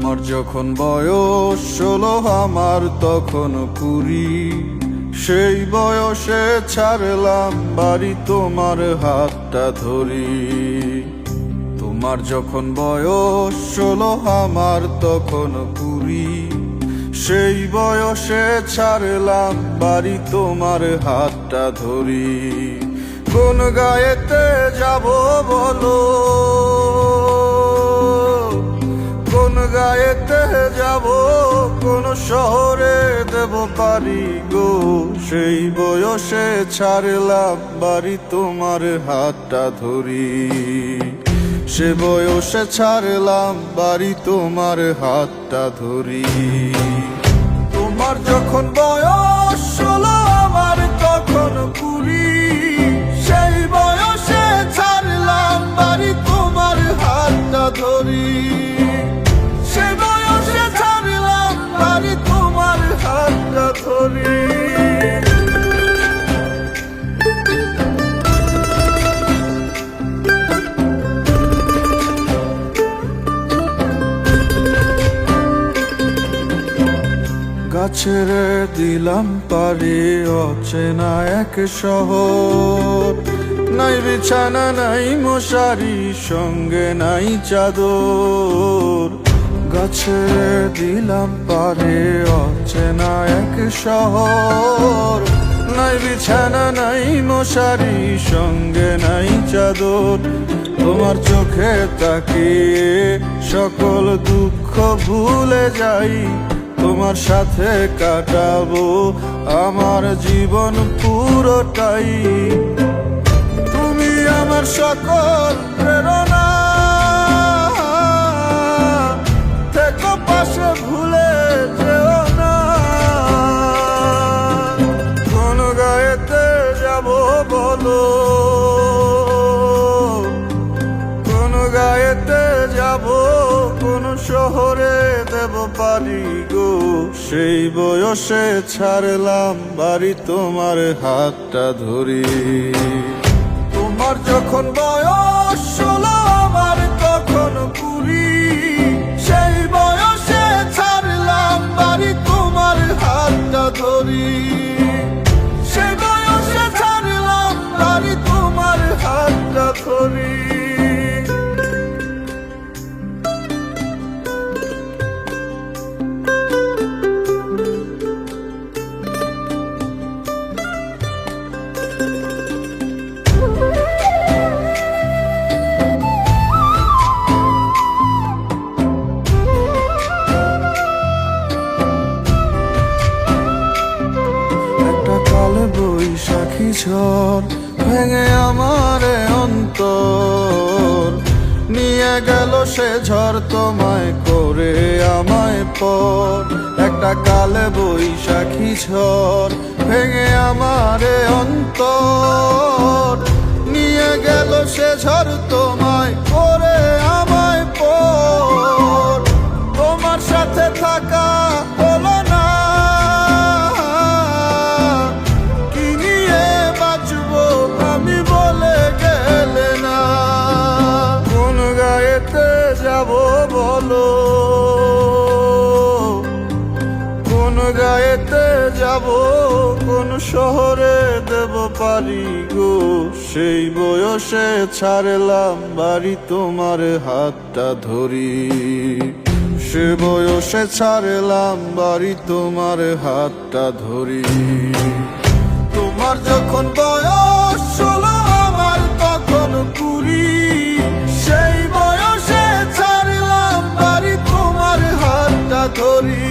তোমার যখন বয়স 16 আমার তখন 20, সেই বয়সে ছাড়লাম বাড়ি তোমার হাতটা ধরি। তোমার যখন বয়স 16 আমার তখন 20, সেই বয়সে ছাড়লাম বাড়ি তোমার হাতটা ধরি। কোন গায়েতে যাব বলো, কোন গায়েতে যাব, কোন শহরে দেব পারি গো, সেই বয়সে ছাড়লাম বাড়ি তোমার হাতটা ধরি। সে বয়সে ছাড়লাম বাড়ি তোমার হাতটা ধরি। তোমার যখন বয়স 16 আমার তখন 20, সেই বয়সে ছাড়লাম বাড়ি তোমার হাতটা ধরি। সে বয়সে ছাড়লাম বাড়ি তোমার হাতটা ধরি। গাছের দিলাম পারি অচেনা এক শহর, নাই বিছানা নাই মশারি, সঙ্গে নাই চাদর। গাছের দিলাম পারি অচেনা এক শহর, নাই বিছানা নাই মশারি, সঙ্গে নাই চাদর। তোমার চোখে তাকিয়ে সকল দুঃখ ভুলে যাই, তোমার সাথে কাটাবো আমার জীবন পুরোটাই। তুমি আমার সকল প্রেরণা, থেকো পাশে ভুলে যেও না। কোন গায়েতে যাব বলো, কোন গায়েতে যাব, কোন শহরে দেব পারি গো, সেই বয়সে ছাড়লাম বাড়ি তোমার হাতটা ধরি। তোমার যখন বয়স 16 আমার তখন 20, সেই বয়সে ছাড়লাম বাড়ি তোমার হাতটা ধরি। সেই বয়সে ছাড়লাম বাড়ি তোমার হাতটা ধরি। বৈশাখী ঝড় ভেঙে আমারে অন্তর, নিয়ে গেল সে ঝড় তোমায় করে আমায় পর। একটা কালে বৈশাখী ঝড় ভেঙে আমারে অন্তর, নিয়ে গেল সে ঝড় তোমায় করে আমায় পর। তোমার সাথে থাকা হলো না, বলো কোন গায়েতে যাব, কোন শহরে দেব পারি গো, সেই বয়সে ছাড়লাম বাড়ি তোমার হাতটা ধরি। সে বয়সে ছাড়লাম বাড়ি তোমার হাতটা ধরি। তোমার যখন বয়স 16 আমার তখন 20, সেই বয়সে ছাড়লাম বাড়ি তোমার হাতটা ধরি।